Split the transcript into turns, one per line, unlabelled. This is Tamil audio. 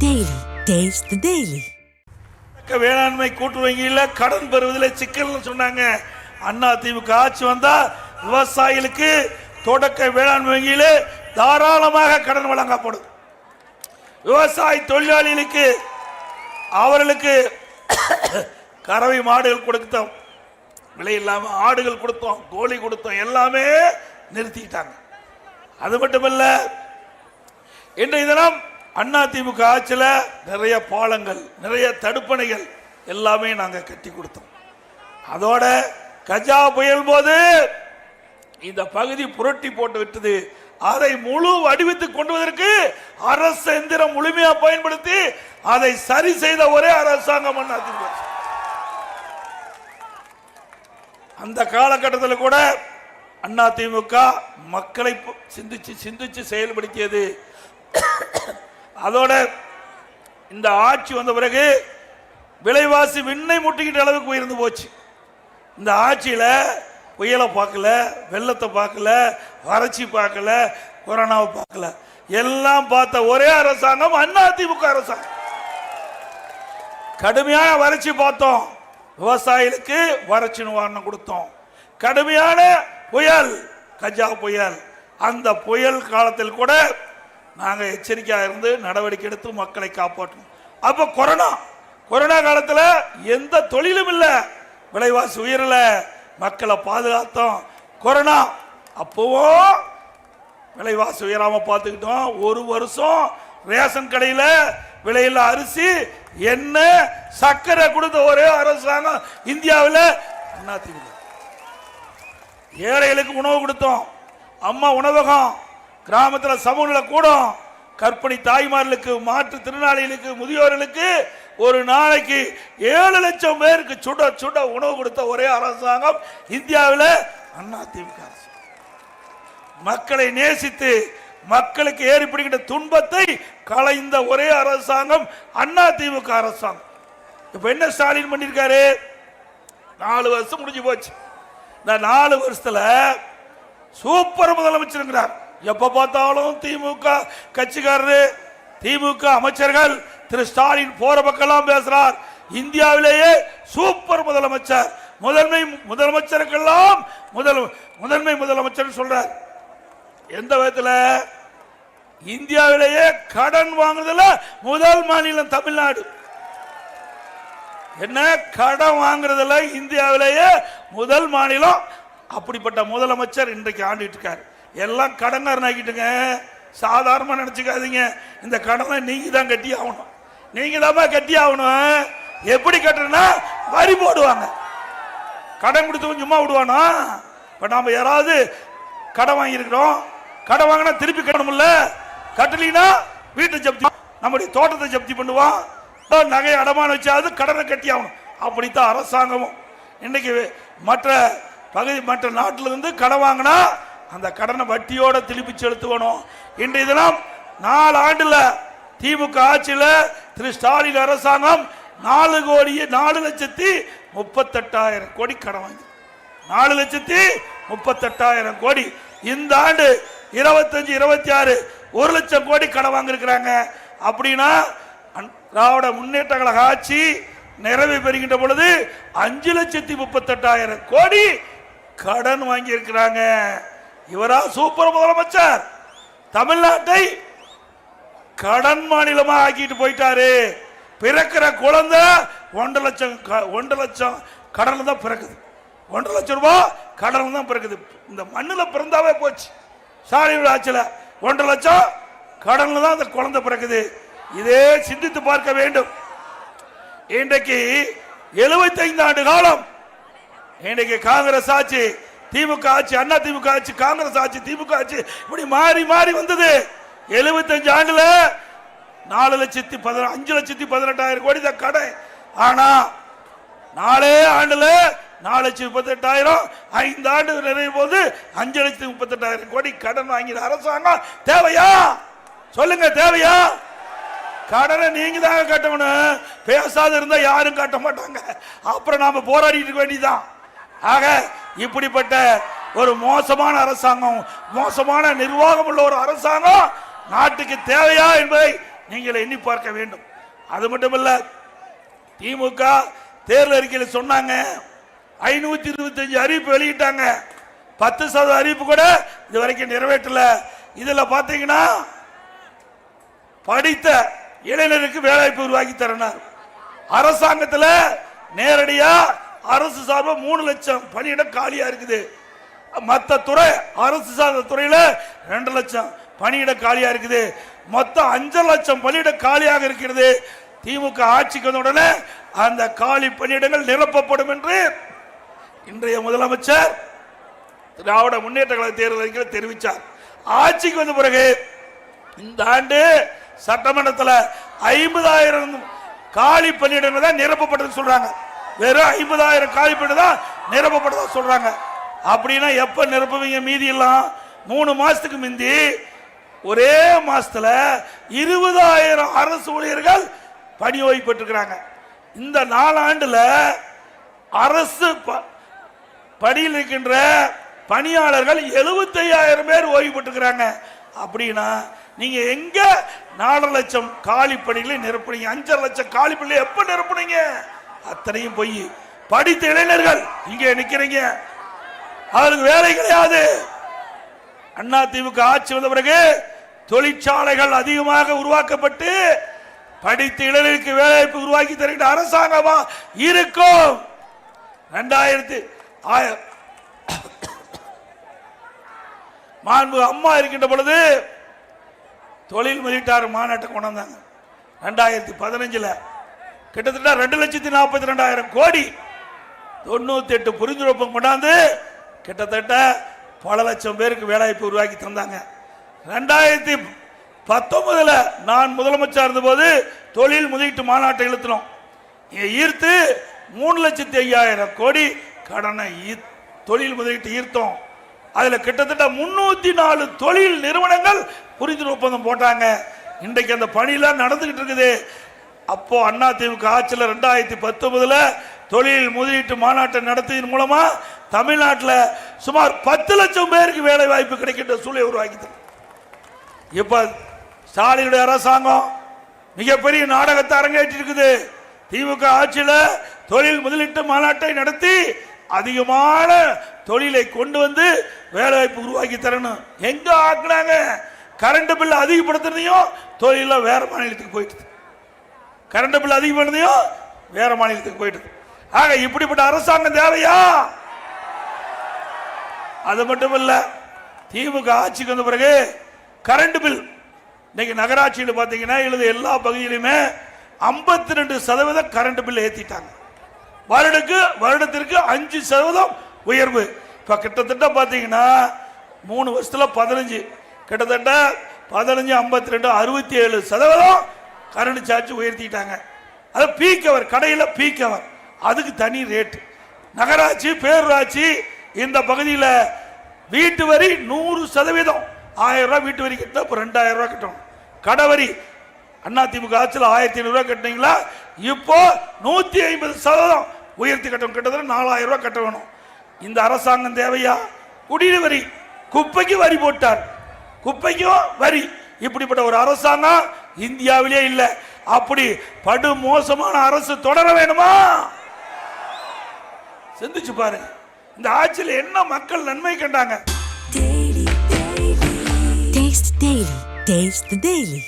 Daily. Taste the Daily.
வேளாண்மை கூட்டு வங்கியில் கடன் பெறுவதில் சிக்கல்னு சொன்னாங்க. அண்ணா திமுக ஆட்சி வந்தா விவசாயிகளுக்கு தொடக்க வேளாண்மை வங்கியில் தாராளமாக கடன் வழங்கப்படும். விவசாய தொழிலாளிகளுக்கு அவர்களுக்கு கறவை மாடுகள் கொடுத்தோம், விலை இல்லாம ஆடுகள் கொடுத்தோம், கோழி கொடுத்தோம், எல்லாமே நிறுத்திட்டாங்க. அது மட்டுமல்ல, இன்றைய தினம் அண்ணா திமுக ஆட்சியில் நிறைய பாலங்கள், நிறைய தடுப்பணைகள் எல்லாமே நாங்கள் கட்டி கொடுத்தோம். அதோட கஜா புயல் போது இந்த பகுதி புரட்டி போட்டு விட்டது. அதை முழு வடிவத்துக்கு கொண்டு வருவதற்கு அரசு எந்திரம் முழுமையா பயன்படுத்தி அதை சரி செய்த ஒரே அரசாங்கம் அண்ணா திமுக. அந்த காலகட்டத்தில் கூட அண்ணா திமுக மக்களை சிந்திச்சு செயல்படுத்தியது. அதோட இந்த ஆட்சி வந்த பிறகு விலைவாசி விண்ணை முட்டிக்கிட்ட அளவுக்கு உயர்ந்து போச்சு. இந்த ஆட்சியில புயலை பார்க்கல, வெள்ளத்தை பார்க்கல, வறட்சி பார்க்கல, கொரோனாவை பார்க்கல, எல்லாம் பார்த்த ஒரே அரசாங்கம் அண்ணா திமுக அரசாங்கம். கடுமையான வறட்சி பார்த்தோம், விவசாயிகளுக்கு வறட்சி நிவாரணம் கொடுத்தோம். கடுமையான புயல் கஜா புயல், அந்த புயல் காலத்தில் கூட நாங்கள் எச்சரிக்கையாக இருந்து நடவடிக்கை எடுத்து மக்களை காப்பாற்றணும். அப்போ கொரோனா காலத்தில் எந்த தொழிலும் இல்லை, விலைவாசி உயரல, மக்களை பாதுகாத்தோம். கொரோனா அப்போவும் விலைவாசி உயராம பார்த்துக்கிட்டோம். ஒரு வருஷம் ரேஷன் கடையில் விலையில் அரிசி, எண்ணெய், சர்க்கரை கொடுத்த ஒரே அரசாங்கம் இந்தியாவில் அதிமுக. ஏழைகளுக்கு உணவு கொடுத்தோம், அம்மா உணவகம், கிராமத்தில் சமூக கூடம், கர்ப்பிணி தாய்மார்களுக்கு, மாற்றுத்திறனாளிகளுக்கு, முதியோர்களுக்கு ஒரு நாளைக்கு 7 லட்சம் பேருக்கு சுட சுட உணவு கொடுத்த ஒரே அரசாங்கம் இந்தியாவில் அதிமுக அரசு. மக்களை நேசித்து மக்களுக்கு ஏற்படுகின்ற துன்பத்தை களைந்த ஒரே அரசாங்கம் அதிமுக அரசாங்கம். இப்ப என்ன ஸ்டாலின் பண்ணிருக்காரு? 4 வருஷம் முடிஞ்சு போச்சு. இந்த 4 வருஷத்துல சூப்பர் முதலமைச்சர். எப்ப பார்த்தாலும் திமுக கட்சிக்காரரு, திமுக அமைச்சர்கள் திரு ஸ்டாலின் போற பக்கம்லாம் பேசுறார். இந்தியாவிலேயே சூப்பர் முதலமைச்சர், முதலமைச்சருக்கெல்லாம் முதன்மை முதலமைச்சர் சொல்றார். எந்த விதத்துல? இந்தியாவிலேயே கடன் வாங்குறதுல முதல் மாநிலம் தமிழ்நாடு. என்ன கடன் வாங்குறதுல இந்தியாவிலேயே முதல் மாநிலம். அப்படிப்பட்ட முதலமைச்சர் இன்றைக்கு ஆண்டிட்டு இருக்காரு. எல்லாம் கடன்காரன் ஆக்கிட்டுங்க, சாதாரணமா நினைச்சுக்காதீங்க. இந்த கடனை நீங்க தான் கட்டி ஆகணும், நீங்க தான் கட்டி ஆகணும். எப்படி கட்டுறதுன்னா வரி போடுவாங்க. கடன் கொடுத்தவங்க சும்மா விடுவானா? இப்ப நாம யாராவது கடன் வாங்கியிருக்கிறோம், கடன் வாங்கினா திருப்பி கட்டணும்ல, கட்டலினா வீட்டை ஜப்தி, நம்முடைய தோட்டத்தை ஜப்தி பண்ணுவான், நகை அடமான வச்சாவது கடனை கட்டி ஆகணும். அப்படித்தான் அரசாங்கமும். இன்னைக்கு மற்ற நாட்டில இருந்து கடன் வாங்கினா அந்த கடனை வட்டியோட திருப்பி செலுத்தணும். இன்றைய தினம் 4 ஆண்டுல திமுக ஆட்சியில திரு ஸ்டாலின் அரசாங்கம் 4,38,000 கோடி கடன் வாங்கி, 4,38,000 கோடி. இந்த ஆண்டு 25, 26 1 லட்சம் கோடி கடன் வாங்கிருக்கிறாங்க. அப்படின்னா திராவிட முன்னேற்ற கழக ஆட்சி நிறைவு பெறுகின்ற பொழுது 5,38,000 கோடி கடன் வாங்கி இருக்கிறாங்க. இவரா சூப்பர் முதலமைச்சர்? தமிழ்நாட்டை கடன் மாநிலமா ஆக்கிட்டு போயிட்டாரு. பிறக்கிற குழந்தை 1 லட்சம் கடன்ல தான் பிறக்குது. 1 லட்சம் ரூபாய் கடன்ல தான் பிறக்குது. இந்த மண்ணில் பிறந்தாவே போச்சு. ஸ்டாலின் ஆட்சியில் 1 லட்சம் கடன்ல தான் அந்த குழந்தை பிறக்குது. இதே சிந்தித்து பார்க்க வேண்டும். இன்றைக்கு 75 ஆண்டு காலம் இன்றைக்கு காங்கிரஸ் ஆட்சி, திமுக ஆட்சி, அண்ணா திமுக ஆட்சி, காங்கிரஸ் ஆட்சி, திமுக ஆட்சி, இப்படி மாறி மாறி வந்தது. 75 ஆண்டுல 5,18,000 கோடி தான் கடன். ஆனா 4 ஆண்டுல 4,38,000, 5 ஆண்டு நிறைய போது 5,38,000 கோடி கடன் வாங்கின அரசாங்கம் தேவையா? சொல்லுங்க, தேவையா? கடனை நீங்க தாங்க கட்டணும். பேசாத இருந்தா யாரும் கட்ட மாட்டாங்க. அப்புறம் நாம போராடிட்டு இருக்க வேண்டியதான். ஆக இப்படிப்பட்ட ஒரு மோசமான அரசாங்கம், மோசமான நிர்வாகம் உள்ள ஒரு அரசாங்கம் நாட்டுக்கு தேவையா என்பதை நீங்கள் எண்ணி பார்க்க வேண்டும். அது மட்டுமல்ல, திமுக தேர்தல் அறிக்கையில் சொன்னாங்க 525 அறிவிப்பு வெளியிட்டாங்க. 10% அறிவிப்பு கூட இது வரைக்கும் நிறைவேற்றல. இதுல பாத்தீங்கன்னா படித்த இளைஞருக்கு வேலைவாய்ப்பு உருவாக்கி தரணும். அரசாங்கத்தில் நேரடியா அரசு சார்பா 3 லட்சம் பணியிடம் காலியா இருக்குது. மற்ற துறை அரசு சார்ந்த துறையில 2 லட்சம் பணியிடம் காலியா இருக்குது. மொத்தம் 5 லட்சம் பணியிடம் காலியாக இருக்கிறது. திமுக ஆட்சிக்கு வந்த உடனே அந்த காலி பணியிடங்கள் நிரப்பப்படும் என்று இன்றைய முதலமைச்சர் திராவிட முன்னேற்ற கழக தேர்தல் அறிக்கையில் தெரிவித்தார். ஆட்சிக்கு வந்த பிறகு இந்த ஆண்டு சட்டமன்றத்தில் 50,000 காலி பணியிடங்கள் தான் நிரப்பப்பட்டது சொல்றாங்க. வெறும் 50,000 காலி பணியிடம் தான் நிரப்பப்பட்டதா சொல்றாங்க. அப்படின்னா எப்ப நிரப்புவீங்க? மீதி எல்லாம் 3 மாசத்துக்கு முந்தி ஒரே மாசத்துல 20,000 அரசு ஊழியர்கள் பணி ஓய்வு பெற்றிருக்கிறாங்க. இந்த 4 ஆண்டுல அரசு பணியில் இருக்கின்ற பணியாளர்கள் 75,000 பேர் ஓய்வு பெற்றிருக்கிறாங்க. அப்படின்னா நீங்க எங்க 4 லட்சம் காலி பணிகளை நிரப்புனீங்க? 5 லட்சம் காலி பணிகளை எப்ப நிரப்புனீங்க? அத்தனையும் போய் படித்த இளைஞர்கள் இங்க நிக்கிறீங்க, அவருக்கு வேலை கிடையாது. அண்ணா திமுக ஆட்சி வந்த பிறகு தொழிற்சாலைகள் அதிகமாக உருவாக்கப்பட்டு படித்த இளைஞருக்கு வேலைவாய்ப்பு உருவாக்கி தருகின்ற அரசாங்கமா இருக்கும். 2000 மாண்பு அம்மா இருக்கின்ற பொழுது தொழில் முதலீட்டாளர் மாநாட்டை கொண்டு வந்தாங்க. 2015 கிட்டத்தட்ட 2,42,000 கோடி 98 புரிந்துணர்வு கொண்டாந்து கிட்டத்தட்ட பல லட்சம் பேருக்கு வேலைவாய்ப்பு உருவாக்கி தந்தாங்க. 2019 நான் முதலமைச்சர் இருந்தபோது தொழில் முதலீட்டு மாநாட்டை இழுத்தணும். ஈர்த்து 3,05,000 கோடி கடனை தொழில் முதலீட்டு ஈர்த்தோம். அதுல கிட்டத்தட்ட 304 தொழில் நிறுவனங்கள் புரிந்துணர்வு ஒப்பந்தம் போட்டாங்க. இன்றைக்கு அந்த பணியெல்லாம் நடந்துகிட்டு இருக்குது. அப்போ அண்ணா திமுக ஆட்சியில் 2019 தொழில் முதலீட்டு மாநாட்டை நடத்தியதன் மூலமா தமிழ்நாட்டில் சுமார் 10 லட்சம் பேருக்கு வேலை வாய்ப்பு கிடைக்கின்ற சூழலை உருவாக்கி. இப்ப ஸ்டாலினுடைய அரசாங்கம் மிகப்பெரிய நாடகத்தை அரங்கேற்றி இருக்குது. திமுக ஆட்சியில் தொழில் முதலீட்டு மாநாட்டை நடத்தி அதிகமான தொழிலை கொண்டு வந்து வேலை வாய்ப்பு உருவாக்கி தரணும். எங்க ஆக்குனாங்க? கரண்ட் பில் அதிகப்படுத்துறதையும் தொழில வேற மாநிலத்துக்கு போயிட்டு, கரண்ட் பில் அதிகப்படுறதையும் வேற மாநிலத்துக்கு போயிட்டு. ஆக இப்படிப்பட்ட அரசாங்கம் தேவையா? அது மட்டுமல்ல, திமுக ஆட்சிக்கு வந்த பிறகு கரண்ட் பில் இன்னைக்கு நகராட்சியில் பார்த்தீங்கன்னா எழுத எல்லா பகுதியிலுமே 52% கரண்ட் பில் ஏற்றிட்டாங்க. வருடத்திற்கு 5% உயர்வு. இப்ப கிட்டத்தட்ட பாத்தீங்கன்னா 3 வருஷத்துல 15, கிட்டத்தட்ட 15, 52, 67% கரண்ட் சார்ஜ் உயர்த்திட்டாங்க. அது பீக் அவர், கடையில் பீக் அவர், அதுக்கு தனி ரேட். நகராட்சி பேரூராட்சி இந்த பகுதியில் வீட்டு வரி 100%, 1000 ரூபாய் வீட்டு வரி கட்டினா இப்போ 2000 ரூபாய் கட்டணும். கடை வரி அண்ணா திமுக ஆட்சியில் 1500 ரூபாய் கட்டினீங்களா, இப்போ 150% உயர்த்தி கட்டணும். கிட்டத்தட்ட 4000 ரூபாய் கட்ட வேணும். இந்த அரசாங்கம் தேவையா? குடிநீர் வரி, குப்பைக்கு வரி போட்டார், குப்பைக்கும் வரி. இப்படிப்பட்ட ஒரு அரசாங்கம் இந்தியாவிலே இல்லை. அப்படி படு மோசமான அரசு தொடர வேணுமா? சிந்திச்சு பாருங்க, இந்த ஆட்சியில் என்ன மக்கள் நன்மை கண்டாங்க?
Taste the Daily.